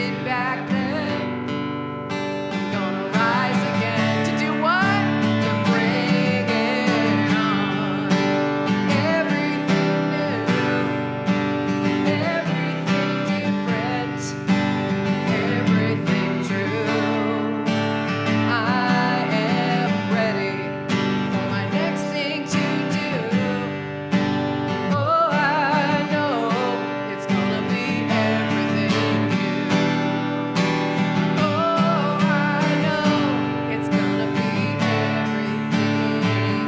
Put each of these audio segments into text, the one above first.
did back then. I'm gonna rise again to do what? To bring it on. Everything new, everything different, everything true. I am ready for my next thing to do. Oh, I know it's gonna be everything new. Oh, I know it's gonna be everything new.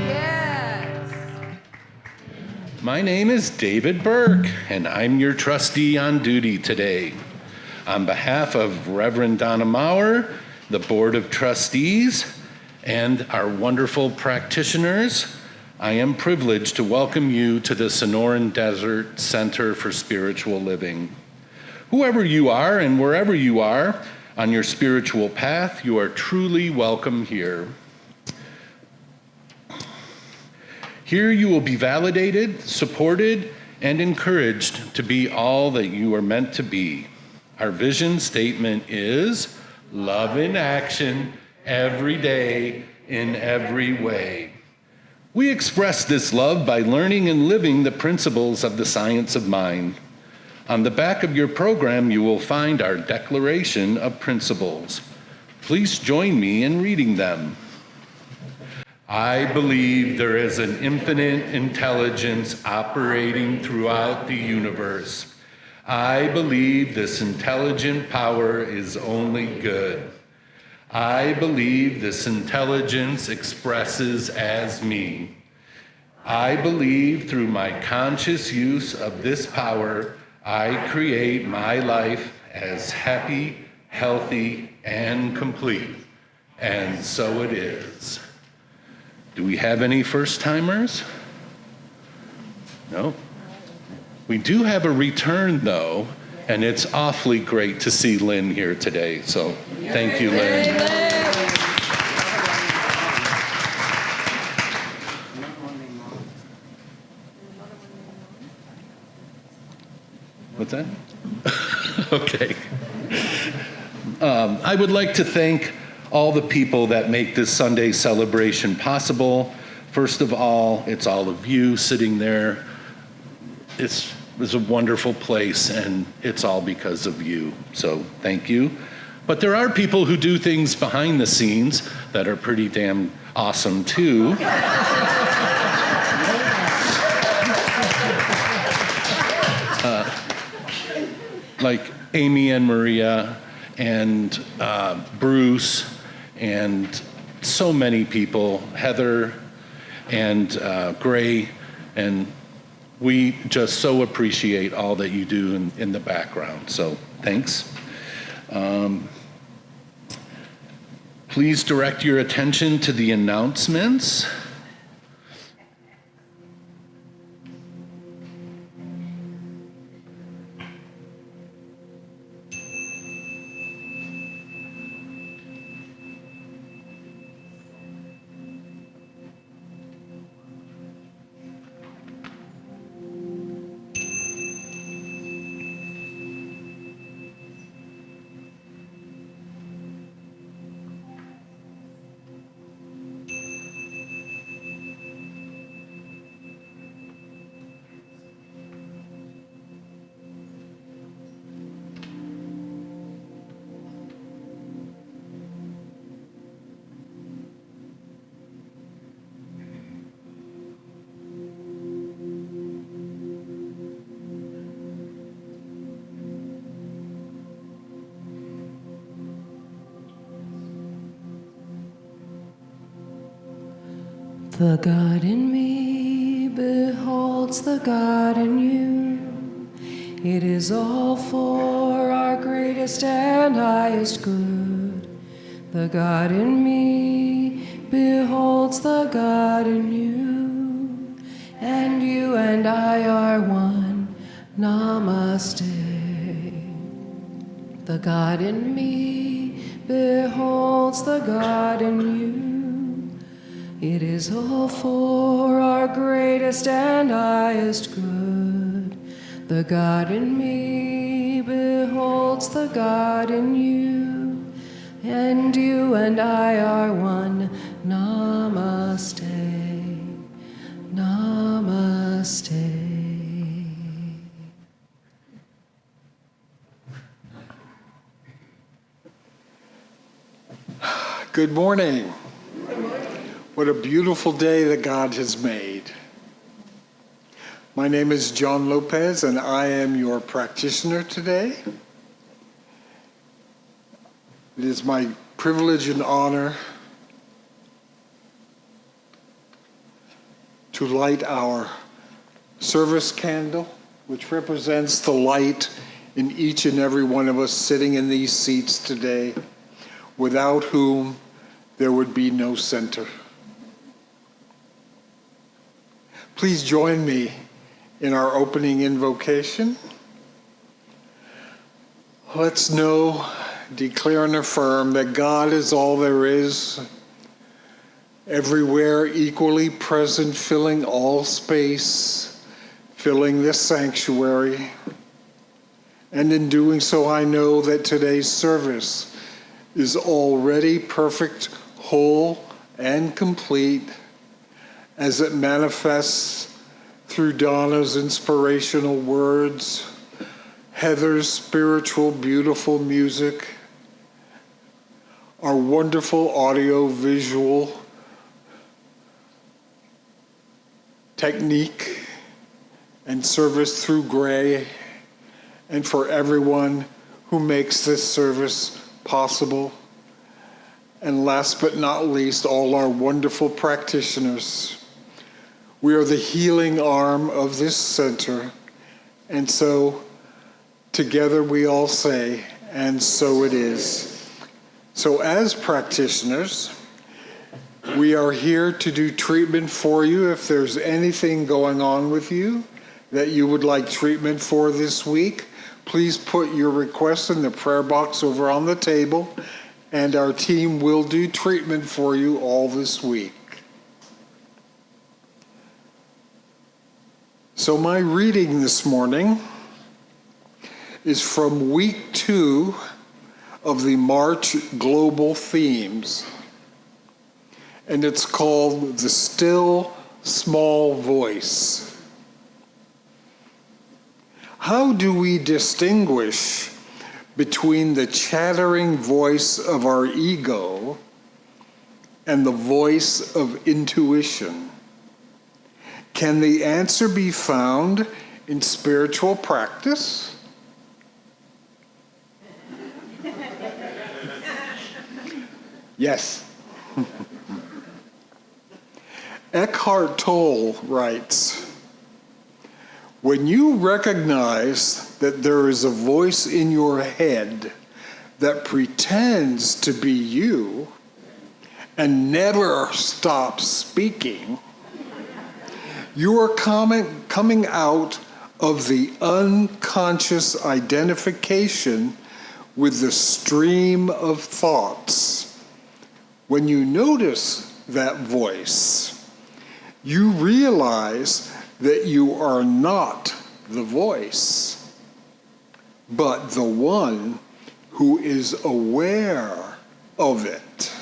Yes. My name is David Burke, and I'm your trustee on duty today. On behalf of Reverend Donna Maurer, the Board of Trustees, and our wonderful practitioners, I am privileged to welcome you to the Sonoran Desert Center for Spiritual Living. Whoever you are and wherever you are on your spiritual path, you are truly welcome here. Here you will be validated, supported, and encouraged to be all that you are meant to be. Our vision statement is love in action every day in every way. We express this love by learning and living the principles of the science of mind. On the back of your program, you will find our Declaration of Principles. Please join me in reading them. I believe there is an infinite intelligence operating throughout the universe. I believe this intelligent power is only good. I believe this intelligence expresses as me. I believe through my conscious use of this power, I create my life as happy, healthy, and complete. And so it is. Do we have any first-timers? No? We do have a return, though, and it's awfully great to see Lynn here today. So thank you, Lynn. What's that? Okay. I would like to thank all the people that make this Sunday celebration possible. First of all, it's all of you sitting there. It's a wonderful place, and it's all because of you. So thank you. But there are people who do things behind the scenes that are pretty damn awesome too. Like Amy and Maria and Bruce and so many people, Heather and Gray, and we just so appreciate all that you do in the background. So thanks. Please direct your attention to the announcements. The God in me beholds the God in you. It is all for our greatest and highest good. The God in me beholds the God in you. And you and I are one. Namaste. The God in me beholds the God in you. It is all for our greatest and highest good. The God in me beholds the God in you, and you and I are one. Namaste, namaste. Good morning. What a beautiful day that God has made. My name is John Lopez, and I am your practitioner today. It is my privilege and honor to light our service candle, which represents the light in each and every one of us sitting in these seats today, without whom there would be no center. Please join me in our opening invocation. Let's know, declare, and affirm that God is all there is, everywhere equally present, filling all space, filling this sanctuary. And in doing so, I know that today's service is already perfect, whole, and complete as it manifests through Donna's inspirational words, Heather's spiritual, beautiful music, our wonderful audio-visual technique, and service through Gray, and for everyone who makes this service possible. And last but not least, all our wonderful practitioners. We are the healing arm of this center, and so together we all say, and so it is. So as practitioners, we are here to do treatment for you. If there's anything going on with you that you would like treatment for this week, please put your request in the prayer box over on the table, and our team will do treatment for you all this week. So my reading this morning is from week 2 of the March Global Themes, and it's called The Still Small Voice. How do we distinguish between the chattering voice of our ego and the voice of intuition? Can the answer be found in spiritual practice? Yes. Eckhart Tolle writes, when you recognize that there is a voice in your head that pretends to be you and never stops speaking, you are coming out of the unconscious identification with the stream of thoughts. When you notice that voice, you realize that you are not the voice, but the one who is aware of it.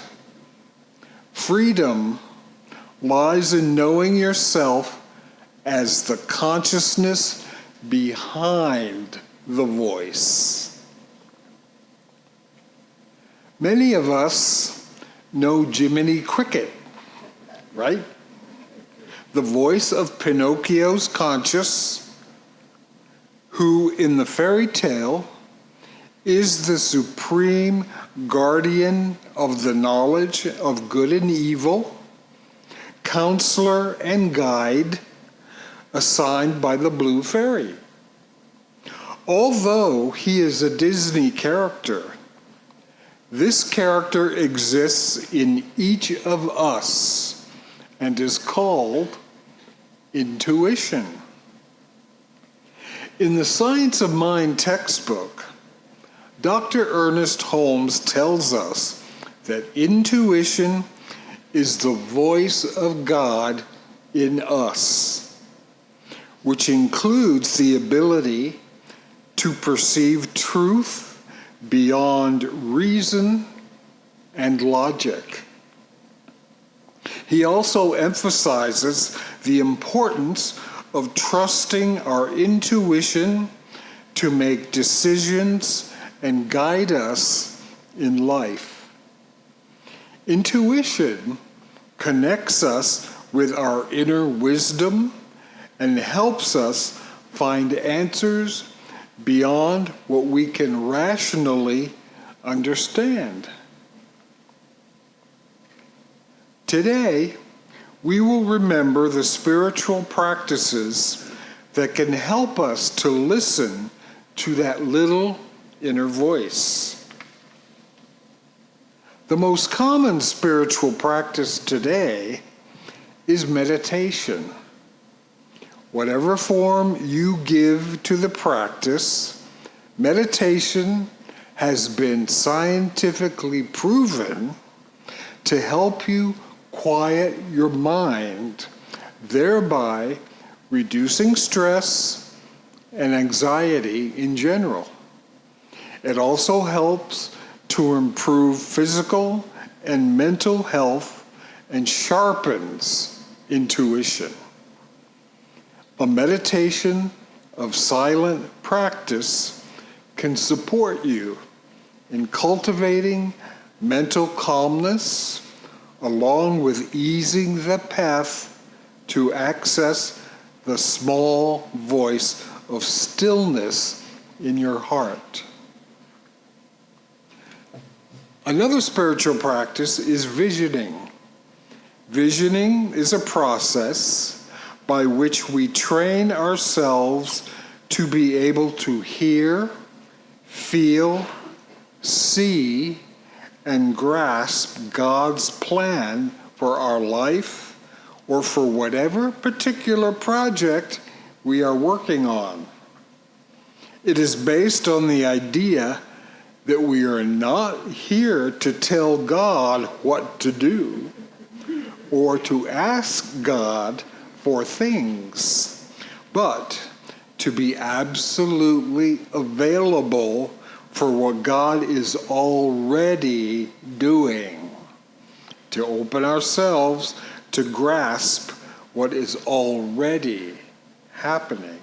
Freedom lies in knowing yourself as the consciousness behind the voice. Many of us know Jiminy Cricket, right? The voice of Pinocchio's conscience, who in the fairy tale is the supreme guardian of the knowledge of good and evil, counselor and guide assigned by the Blue Fairy. Although he is a Disney character, this character exists in each of us and is called intuition. In the Science of Mind textbook, Dr. Ernest Holmes tells us that intuition is the voice of God in us. which includes the ability to perceive truth beyond reason and logic. He also emphasizes the importance of trusting our intuition to make decisions and guide us in life. Intuition connects us with our inner wisdom and helps us find answers beyond what we can rationally understand. Today, we will remember the spiritual practices that can help us to listen to that little inner voice. The most common spiritual practice today is meditation. Whatever form you give to the practice, meditation has been scientifically proven to help you quiet your mind, thereby reducing stress and anxiety in general. It also helps to improve physical and mental health and sharpens intuition. A meditation of silent practice can support you in cultivating mental calmness, along with easing the path to access the small voice of stillness in your heart. Another spiritual practice is visioning. Visioning is a process by which we train ourselves to be able to hear, feel, see, and grasp God's plan for our life or for whatever particular project we are working on. It is based on the idea that we are not here to tell God what to do or to ask God for things, but to be absolutely available for what God is already doing, to open ourselves to grasp what is already happening.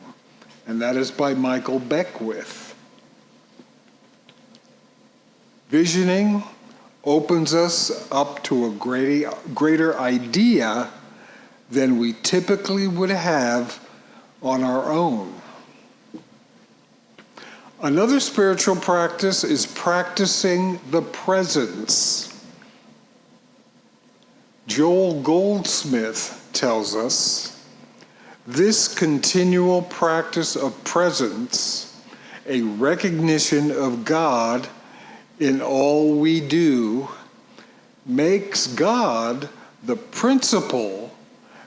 And that is by Michael Beckwith. Visioning opens us up to a greater idea than we typically would have on our own. Another spiritual practice is practicing the presence. Joel Goldsmith tells us, this continual practice of presence, a recognition of God in all we do, makes God the principle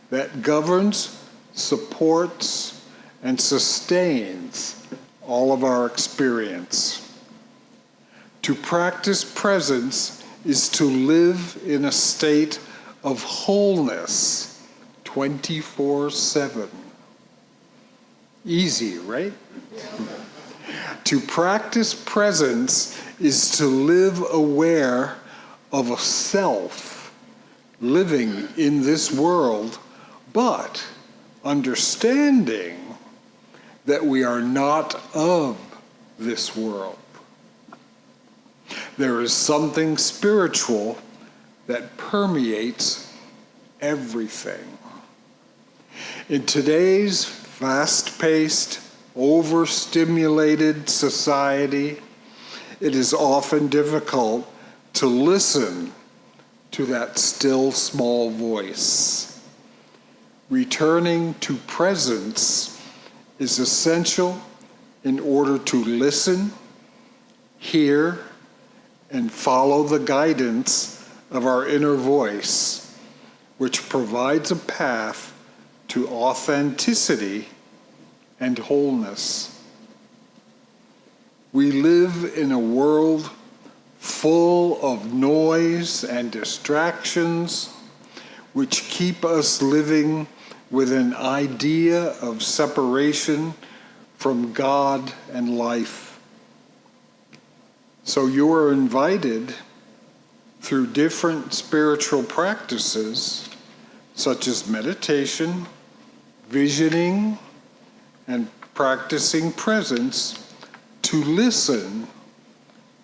that governs, supports, and sustains all of our experience. To practice presence is to live in a state of wholeness 24/7. Easy, right? To practice presence is to live aware of a self living in this world, but understanding that we are not of this world. There is something spiritual that permeates everything. In today's fast-paced, overstimulated society, it is often difficult to listen to that still small voice. Returning to presence is essential in order to listen, hear, and follow the guidance of our inner voice, which provides a path to authenticity and wholeness. We live in a world full of noise and distractions, which keep us living with an idea of separation from God and life. So you are invited through different spiritual practices, such as meditation, visioning, and practicing presence, to listen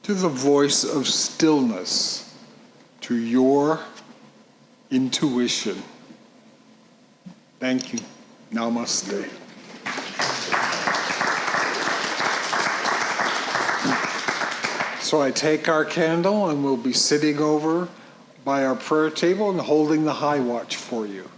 to the voice of stillness, to your intuition. Thank you. Namaste. So I take our candle and we'll be sitting over by our prayer table and holding the high watch for you.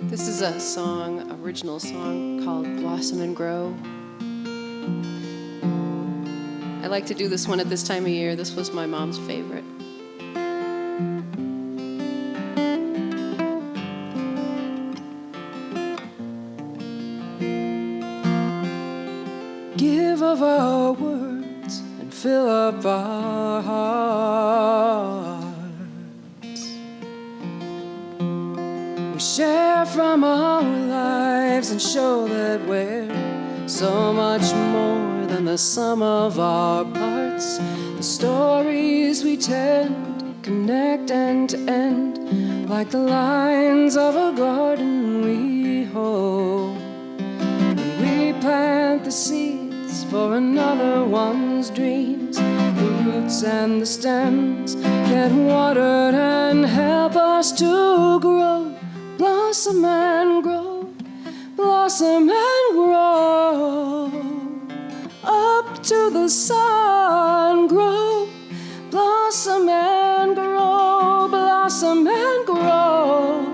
This is a song, original song called Blossom and Grow. I like to do this one at this time of year. This was my mom's favorite. Give of our words and fill up our hearts. We share from our lives and show that we're so much more than the sum of our parts. The stories we tend connect end to end, like the lines of a garden we hold. And we plant the seeds for another one's dreams. The roots and the stems get watered and help us to grow. Blossom and grow, blossom and grow, up to the sun, grow, blossom and grow, blossom and grow,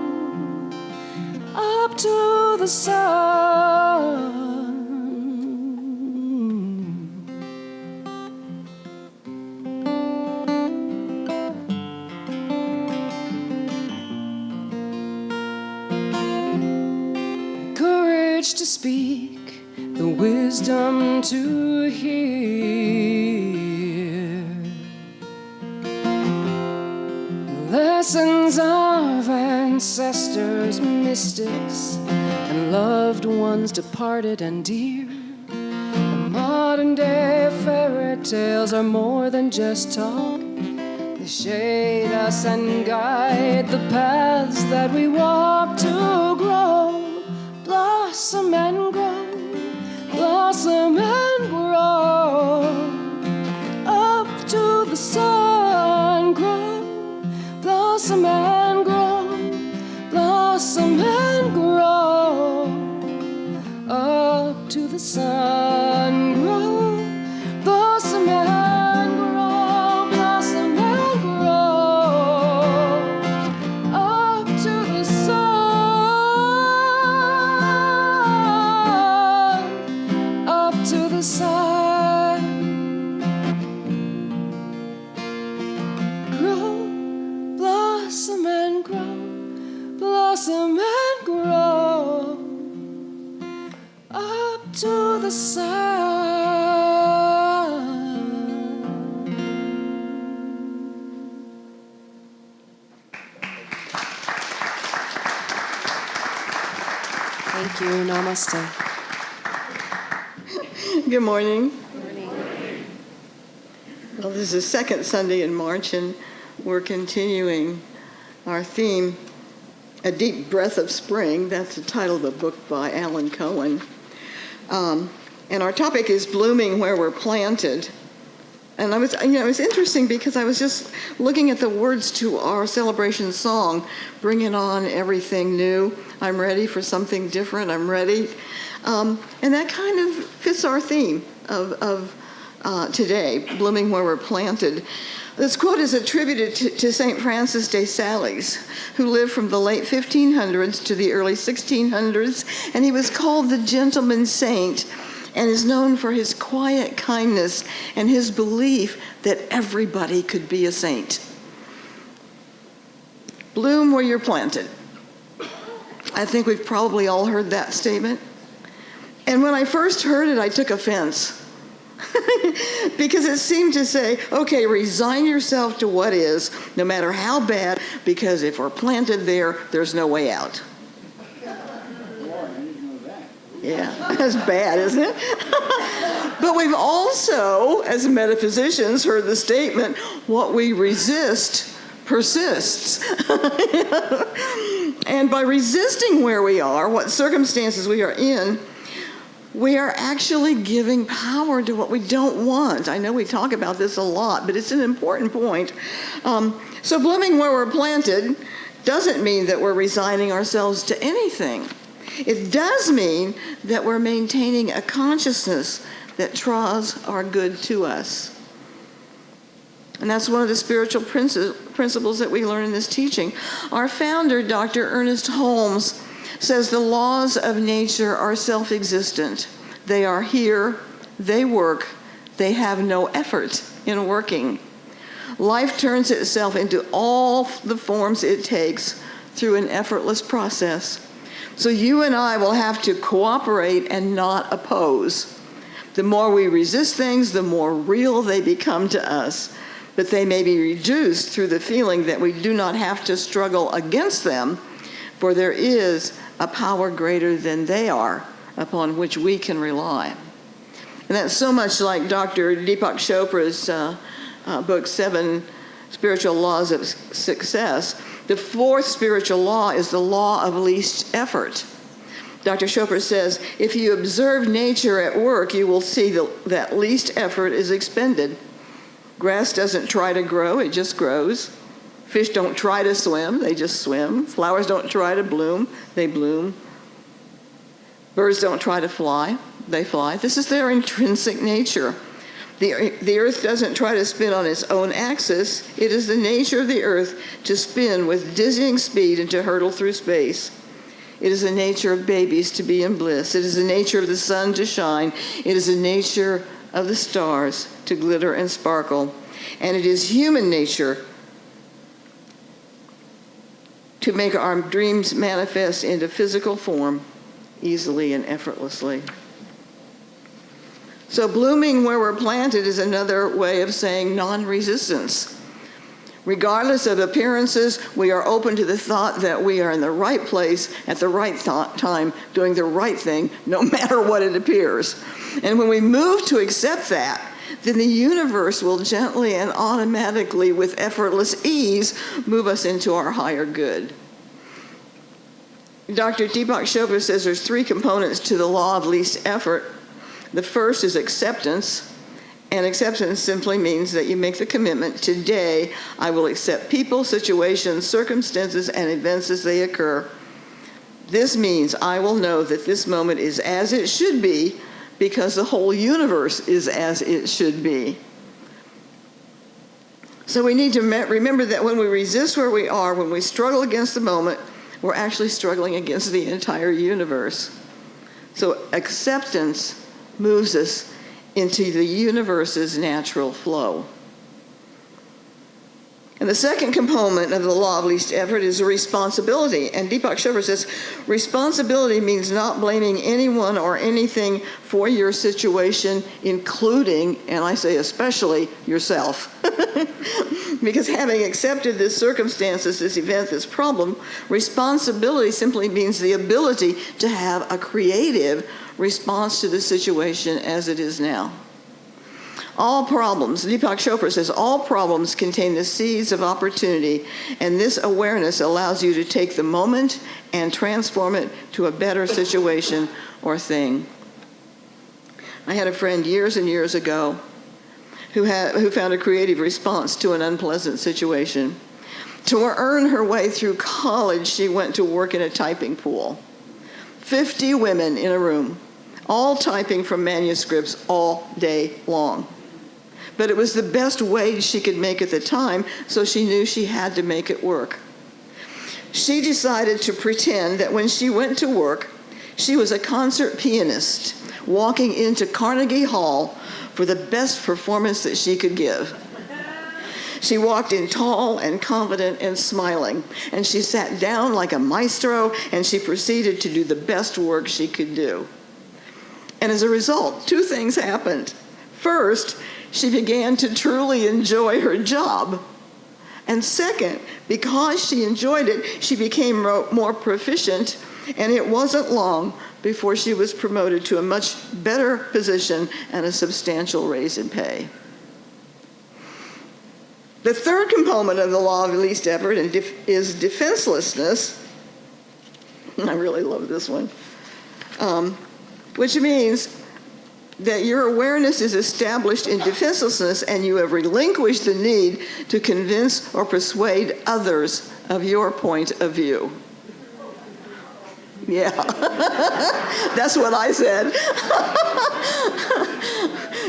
up to the sun. To speak, the wisdom to hear, lessons of ancestors, mystics, and loved ones departed and dear. The modern day fairy tales are more than just talk. They shade us and guide the paths that we walk to grow. Blossom and grow, blossom and grow, up to the sun, grow, blossom and grow, blossom and grow, up to the sun, grow, blossom and grow, blossom and grow, up to the sun. Sun, grow, blossom and grow, blossom and grow, up to the sun. Thank you. Namaste. Good morning. Good morning. Well, this is the second Sunday in March, and we're continuing our theme, A Deep Breath of Spring. That's the title of a book by Alan Cohen. And our topic is blooming where we're planted. And it was interesting because I was just looking at the words to our celebration song, bringing on everything new. I'm ready for something different. I'm ready. And that kind of fits our theme of today, blooming where we're planted. This quote is attributed to St. Francis de Sales, who lived from the late 1500s to the early 1600s, and he was called the gentleman saint. and is known for his quiet kindness and his belief that everybody could be a saint. Bloom where you're planted. I think we've probably all heard that statement. And when I first heard it, I took offense. Because it seemed to say, okay, resign yourself to what is, no matter how bad, because if we're planted there, there's no way out. Yeah, that's bad, isn't it? But we've also, as metaphysicians, heard the statement, what we resist persists. And by resisting where we are, what circumstances we are in, we are actually giving power to what we don't want. I know we talk about this a lot, but it's an important point. So blooming where we're planted doesn't mean that we're resigning ourselves to anything. It does mean that we're maintaining a consciousness that draws our good to us. And that's one of the spiritual principles that we learn in this teaching. Our founder, Dr. Ernest Holmes, says the laws of nature are self-existent. They are here, they work, they have no effort in working. Life turns itself into all the forms it takes through an effortless process. So you and I will have to cooperate and not oppose. The more we resist things, the more real they become to us. But they may be reduced through the feeling that we do not have to struggle against them, for there is a power greater than they are upon which we can rely. And that's so much like Dr. Deepak Chopra's book, 7 Spiritual Laws of Success. The fourth spiritual law is the law of least effort. Dr. Chopra says, if you observe nature at work, you will see that least effort is expended. Grass doesn't try to grow, it just grows. Fish don't try to swim, they just swim. Flowers don't try to bloom, they bloom. Birds don't try to fly, they fly. This is their intrinsic nature. The earth doesn't try to spin on its own axis. It is the nature of the earth to spin with dizzying speed and to hurtle through space. It is the nature of babies to be in bliss. It is the nature of the sun to shine. It is the nature of the stars to glitter and sparkle. And it is human nature to make our dreams manifest into physical form easily and effortlessly. So blooming where we're planted is another way of saying non-resistance. Regardless of appearances, we are open to the thought that we are in the right place at the right time, doing the right thing, no matter what it appears. And when we move to accept that, then the universe will gently and automatically, with effortless ease, move us into our higher good. Dr. Deepak Chopra says there's 3 components to the law of least effort. The first is acceptance, and acceptance simply means that you make the commitment, today I will accept people, situations, circumstances, and events as they occur. This means I will know that this moment is as it should be because the whole universe is as it should be. So we need to remember that when we resist where we are, when we struggle against the moment, we're actually struggling against the entire universe. So acceptance moves us into the universe's natural flow. And the second component of the law of least effort is responsibility. And Deepak Chopra says, responsibility means not blaming anyone or anything for your situation, including, and I say especially, yourself. Because having accepted this circumstances, this event, this problem, responsibility simply means the ability to have a creative response to the situation as it is now. All problems, Deepak Chopra says, all problems contain the seeds of opportunity, and this awareness allows you to take the moment and transform it to a better situation or thing. I had a friend years and years ago who found a creative response to an unpleasant situation. To earn her way through college, she went to work in a typing pool. 50 women in a room, all typing from manuscripts all day long. But it was the best wage she could make at the time, so she knew she had to make it work. She decided to pretend that when she went to work, she was a concert pianist walking into Carnegie Hall for the best performance that she could give. She walked in tall and confident and smiling, and she sat down like a maestro, and she proceeded to do the best work she could do. And as a result, two things happened. First, she began to truly enjoy her job. And second, because she enjoyed it, she became more proficient, and it wasn't long before she was promoted to a much better position and a substantial raise in pay. The third component of the law of least effort is defenselessness. I really love this one. Which means that your awareness is established in defenselessness and you have relinquished the need to convince or persuade others of your point of view. Yeah, that's what I said.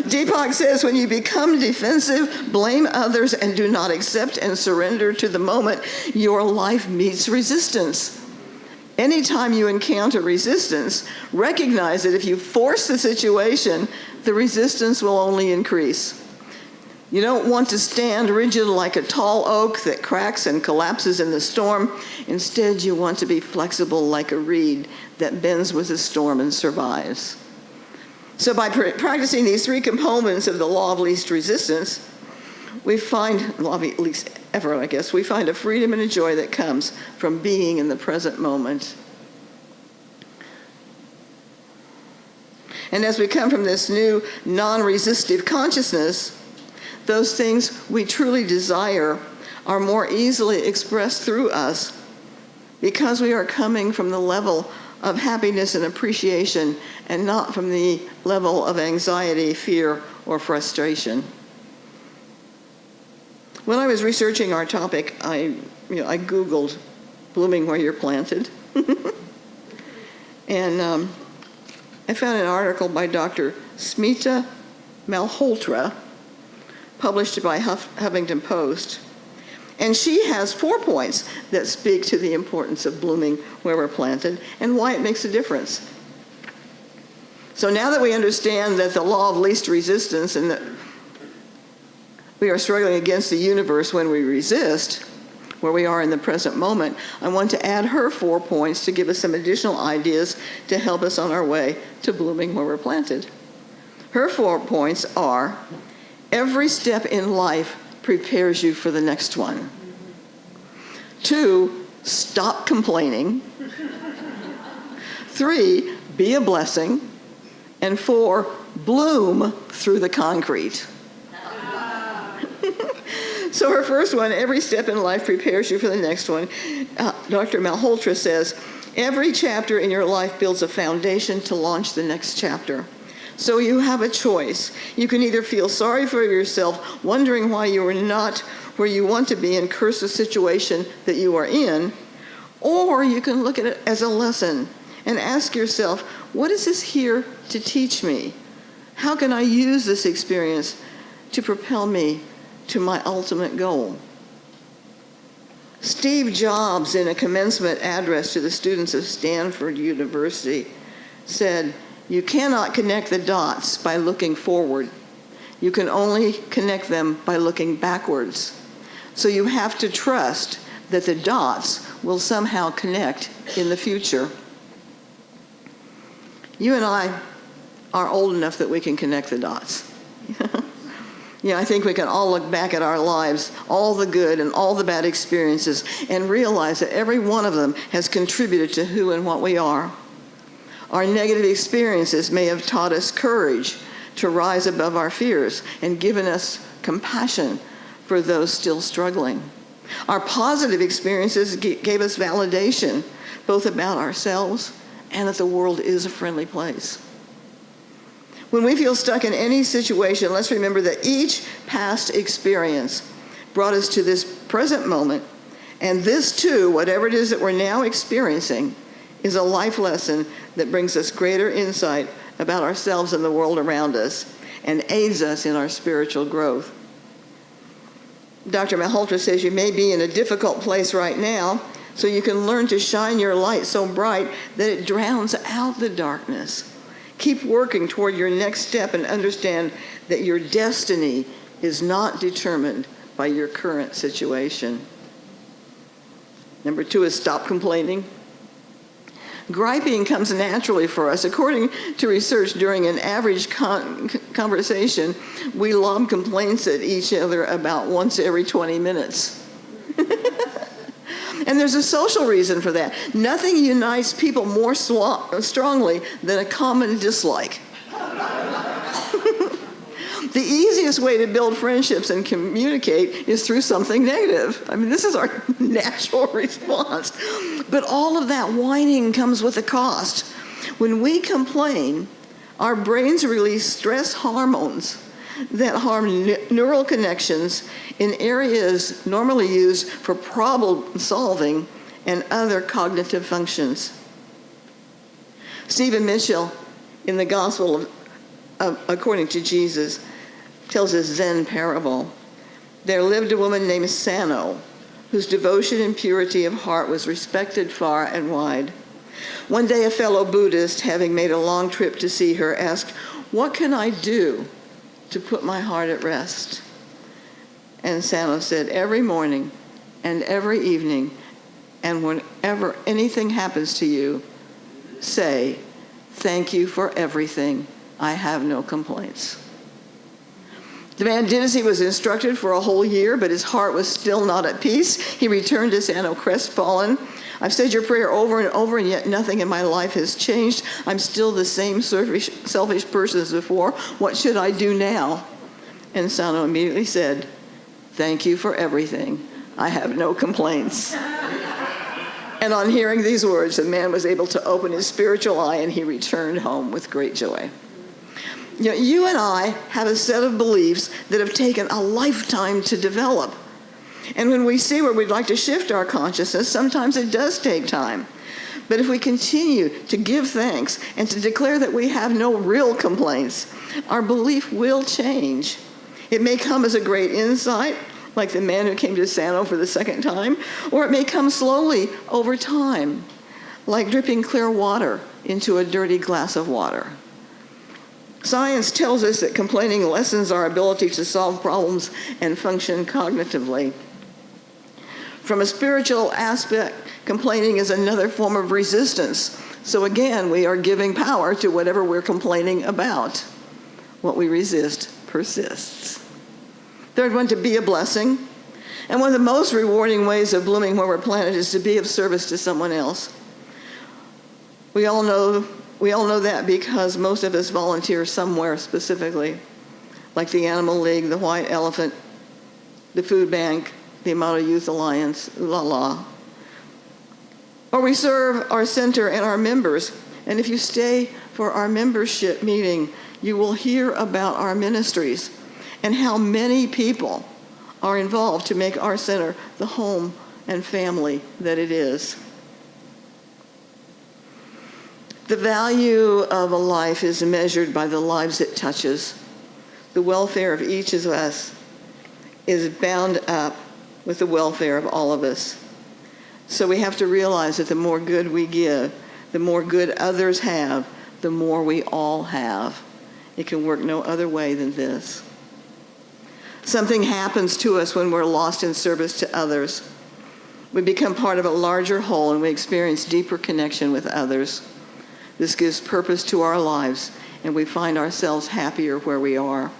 Deepak says, when you become defensive, blame others, and do not accept and surrender to the moment, your life meets resistance. Anytime you encounter resistance, recognize that if you force the situation, the resistance will only increase. You don't want to stand rigid like a tall oak that cracks and collapses in the storm. Instead, you want to be flexible like a reed that bends with the storm and survives. So by practicing these three components of the law of least resistance, we find, law of least effort, I guess, we find a freedom and a joy that comes from being in the present moment. And as we come from this new non-resistive consciousness, those things we truly desire are more easily expressed through us because we are coming from the level of happiness and appreciation and not from the level of anxiety, fear, or frustration. When I was researching our topic, I Googled blooming where you're planted. And I found an article by Dr. Smita Malhotra, published by Huffington Post. And she has 4 points that speak to the importance of blooming where we're planted and why it makes a difference. So now that we understand that the law of least resistance and that we are struggling against the universe when we resist, where we are in the present moment, I want to add her 4 points to give us some additional ideas to help us on our way to blooming where we're planted. Her 4 points are: every step in life prepares you for the next one. 2, stop complaining. 3, be a blessing. And 4, bloom through the concrete. So her first one, every step in life prepares you for the next one. Dr. Malhotra says, every chapter in your life builds a foundation to launch the next chapter. So you have a choice. You can either feel sorry for yourself, wondering why you are not where you want to be and curse the situation that you are in, or you can look at it as a lesson and ask yourself, what is this here to teach me? How can I use this experience to propel me to my ultimate goal? Steve Jobs, in a commencement address to the students of Stanford University, said, you cannot connect the dots by looking forward. You can only connect them by looking backwards. So you have to trust that the dots will somehow connect in the future. You and I are old enough that we can connect the dots. I think we can all look back at our lives, all the good and all the bad experiences, and realize that every one of them has contributed to who and what we are. Our negative experiences may have taught us courage to rise above our fears and given us compassion for those still struggling. Our positive experiences gave us validation, both about ourselves and that the world is a friendly place. When we feel stuck in any situation, let's remember that each past experience brought us to this present moment, and this too, whatever it is that we're now experiencing, is a life lesson that brings us greater insight about ourselves and the world around us and aids us in our spiritual growth. Dr. Malhotra says you may be in a difficult place right now, so you can learn to shine your light so bright that it drowns out the darkness. Keep working toward your next step and understand that your destiny is not determined by your current situation. Number 2 is stop complaining. Griping comes naturally for us. According to research, during an average conversation, we lob complaints at each other about once every 20 minutes. And there's a social reason for that. Nothing unites people more strongly than a common dislike. The easiest way to build friendships and communicate is through something negative. I mean, this is our natural response. But all of that whining comes with a cost. When we complain, our brains release stress hormones that harm neural connections in areas normally used for problem solving and other cognitive functions. Stephen Mitchell, in the Gospel according to Jesus, tells a Zen parable. There lived a woman named Sano, whose devotion and purity of heart was respected far and wide. One day, a fellow Buddhist, having made a long trip to see her, asked, "What can I do to put my heart at rest?" And Sano said, "Every morning and every evening, and whenever anything happens to you, say, 'Thank you for everything. I have no complaints.'" The man did as he was instructed for a whole year, but his heart was still not at peace. He returned to Sano crestfallen. "I've said your prayer over and over, and yet nothing in my life has changed. I'm still the same selfish person as before. What should I do now?" And Sano immediately said, "Thank you for everything. I have no complaints." And on hearing these words, the man was able to open his spiritual eye, and he returned home with great joy. You know, you and I have a set of beliefs that have taken a lifetime to develop. And when we see where we'd like to shift our consciousness, sometimes it does take time. But if we continue to give thanks and to declare that we have no real complaints, our belief will change. It may come as a great insight, like the man who came to Sano for the second time, or it may come slowly over time, like dripping clear water into a dirty glass of water. Science tells us that complaining lessens our ability to solve problems and function cognitively. From a spiritual aspect, complaining is another form of resistance. So again, we are giving power to whatever we're complaining about. What we resist persists. Third one, to be a blessing. And one of the most rewarding ways of blooming where we're planted is to be of service to someone else. We all know that because most of us volunteer somewhere specifically, like the Animal League, the White Elephant, the Food Bank, the Amado Youth Alliance, ooh la la. Or we serve our center and our members. And if you stay for our membership meeting, you will hear about our ministries and how many people are involved to make our center the home and family that it is. The value of a life is measured by the lives it touches. The welfare of each of us is bound up with the welfare of all of us. So we have to realize that the more good we give, the more good others have, the more we all have. It can work no other way than this. Something happens to us when we're lost in service to others. We become part of a larger whole, and we experience deeper connection with others. This gives purpose to our lives, and we find ourselves happier where we are.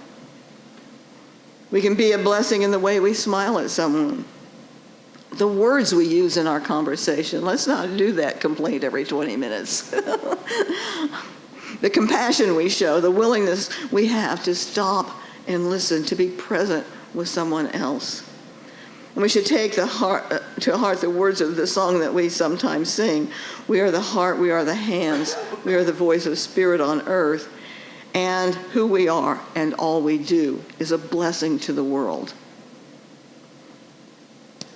We can be a blessing in the way we smile at someone. The words we use in our conversation. Let's not do that complaint every 20 minutes. The compassion we show, the willingness we have to stop and listen, to be present with someone else. And we should take to heart the words of the song that we sometimes sing. We are the heart, we are the hands, we are the voice of spirit on earth. And who we are and all we do is a blessing to the world.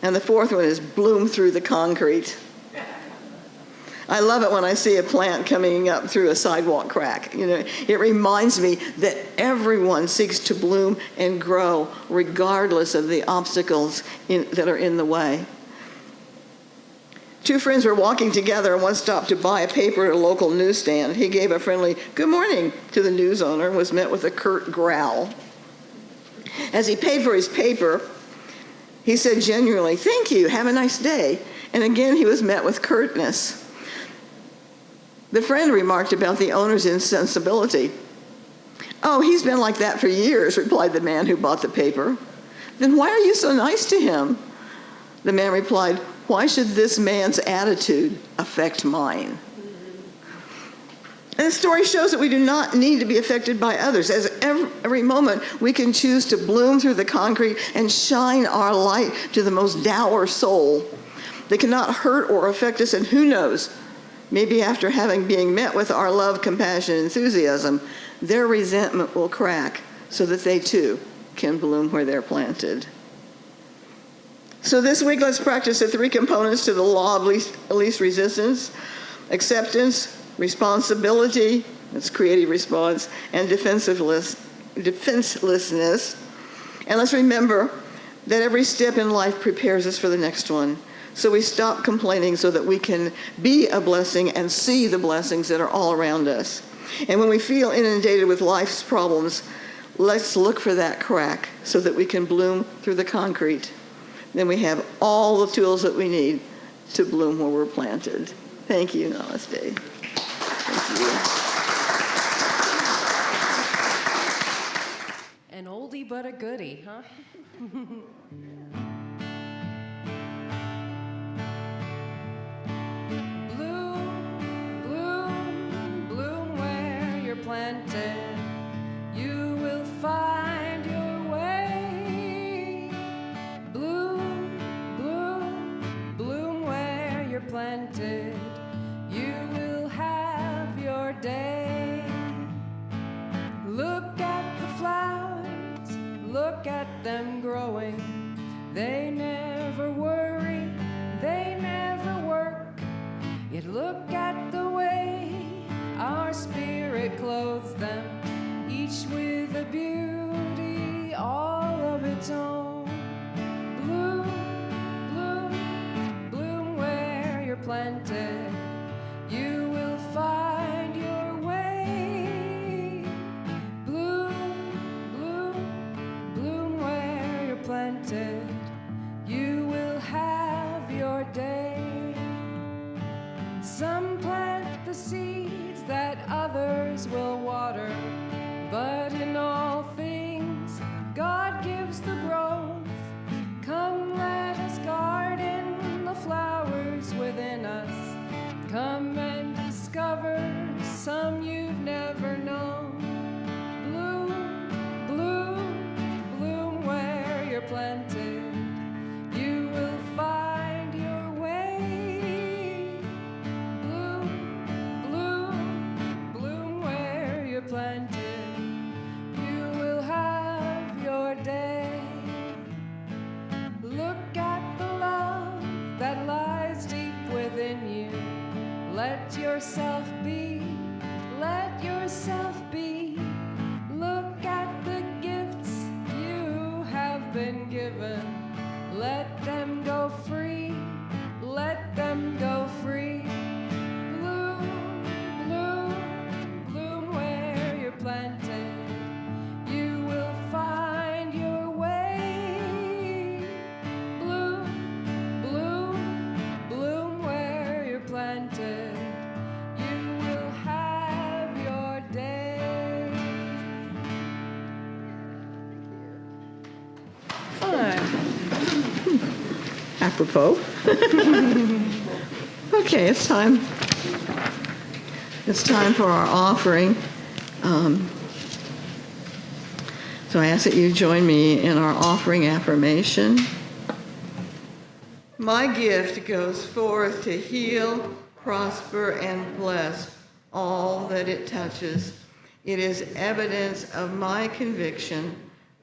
And the fourth one is bloom through the concrete. I love it when I see a plant coming up through a sidewalk crack. You know, it reminds me that everyone seeks to bloom and grow regardless of the obstacles that are in the way. Two friends were walking together and one stopped to buy a paper at a local newsstand. He gave a friendly "good morning" to the news owner and was met with a curt growl. As he paid for his paper, he said genuinely, "Thank you, have a nice day." And again, he was met with curtness. The friend remarked about the owner's insensibility. "Oh, he's been like that for years," replied the man who bought the paper. "Then why are you so nice to him?" The man replied, "Why should this man's attitude affect mine?" And the story shows that we do not need to be affected by others, as every moment we can choose to bloom through the concrete and shine our light to the most dour soul. They cannot hurt or affect us, and who knows, maybe after being met with our love, compassion, and enthusiasm, their resentment will crack so that they too can bloom where they're planted. So this week, let's practice the three components to the law of least resistance: acceptance, responsibility, that's creative response, and defenselessness. And let's remember that every step in life prepares us for the next one. So we stop complaining so that we can be a blessing and see the blessings that are all around us. And when we feel inundated with life's problems, let's look for that crack so that we can bloom through the concrete. Then we have all the tools that we need to bloom where we're planted. Thank you. Namaste. Thank An you. oldie but a goodie, huh? Planted, you will find your way. Bloom, bloom, bloom where you're planted. You will have your day. Look at the flowers, look at them growing. They never worry, they never work. Yet look at the way our spirit clothes them, each with a beauty all of its own. Bloom, bloom, bloom where you're planted. You will find your way. Bloom, bloom, bloom where you're planted. You will have your day. Some plant the seeds that others will water, but in all things God gives the growth. Come, let us garden the flowers within us. Come and discover some you've never known. Bloom, bloom, bloom where you're planted. You will find your way. Bloom, bloom, bloom where you're planted. You will have your day. Look at the love that lies deep within you. Let yourself be, let yourself be. Look at the gifts you have been given. Let them go free, let them go free. Bloom, bloom, bloom where you're planted. You will find your way. Bloom, bloom, bloom where you're planted. You will have your day. Fun. Apropos. Okay, it's time. It's time for our offering. So I ask that you join me in our offering affirmation. My gift goes forth to heal, prosper, and bless all that it touches. It is evidence of my conviction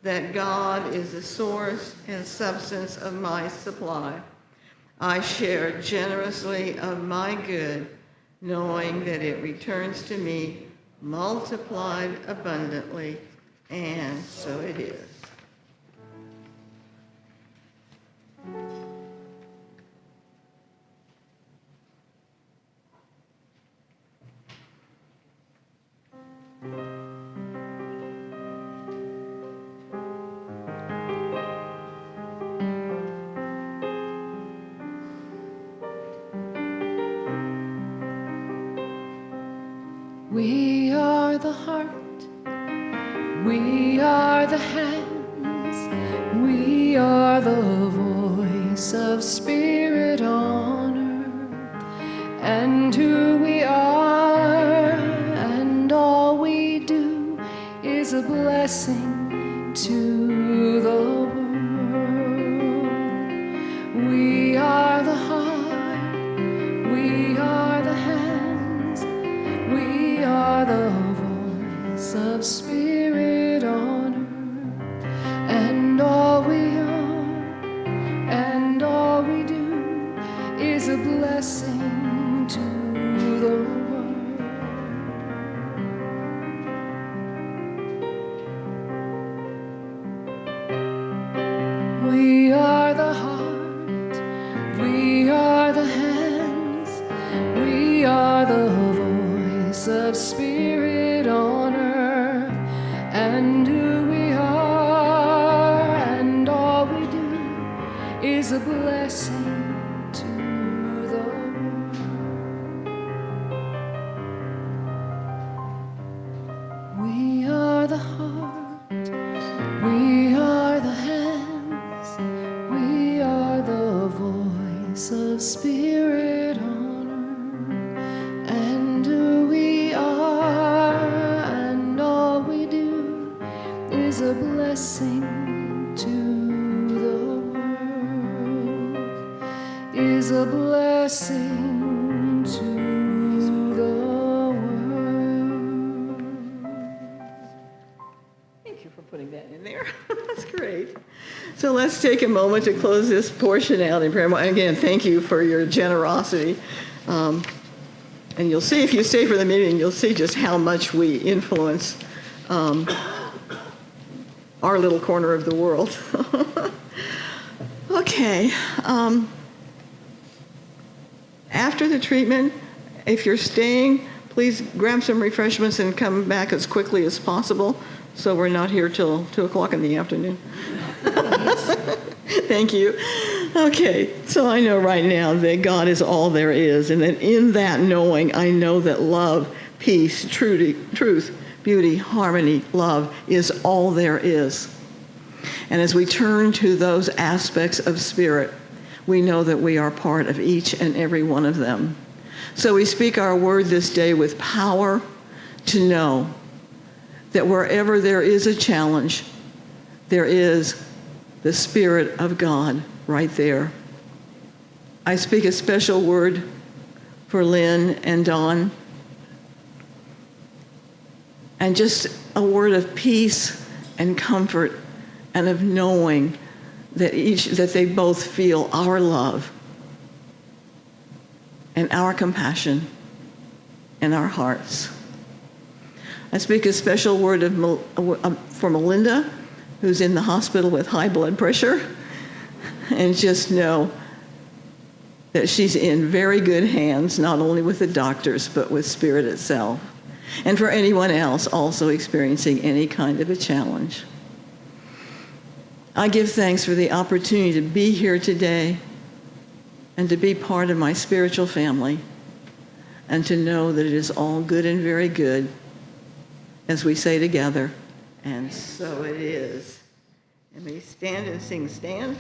that God is the source and substance of my supply. I share generously of my good, knowing that it returns to me multiplied abundantly, and so it is. We are the heart, we are the hands, we are the voice of spirit on earth, and who we are and all we do is a blessing to the world. We are the heart, we are the hands, we are the voice of spirit on earth, and all we are and all we do is a blessing to the world. We are the heart, we are the hands, we are the voice of spirit on earth, and who we are and all we do is a blessing to the world. We are the heart, we are the hands, we are the voice of spirit on earth, and who we are and all we do is a blessing to the world, is a blessing to the world. Thank you for putting that in there. That's great. So let's take a moment to close this portion out in prayer. Again, thank you for your generosity. And you'll see, if you stay for the meeting, you'll see just how much we influence our little corner of the world. Okay. After the treatment, if you're staying, please grab some refreshments and come back as quickly as possible so we're not here till 2 o'clock in the afternoon. Thank you. Okay, so I know right now that God is all there is, and that in that knowing, I know that love, peace, truth, beauty, harmony, love is all there is. And as we turn to those aspects of spirit, we know that we are part of each and every one of them. So we speak our word this day with power to know that wherever there is a challenge, there is the Spirit of God right there. I speak a special word for Lynn and Don, and just a word of peace and comfort and of knowing that they both feel our love and our compassion in our hearts. I speak a special word for Melinda, who's in the hospital with high blood pressure, and just know that she's in very good hands, not only with the doctors, but with Spirit itself. And for anyone else also experiencing any kind of a challenge. I give thanks for the opportunity to be here today and to be part of my spiritual family, and to know that it is all good and very good, as we say together, and so it is. And we stand and sing, stand.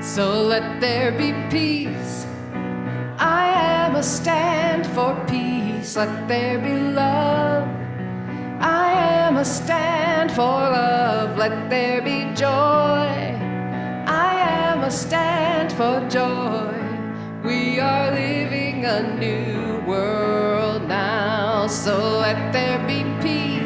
So let there be peace. I am a stand for peace. Let there be love. I am a stand for love. Let there be joy. I am a stand for joy. We are living a new world now. So let there be peace.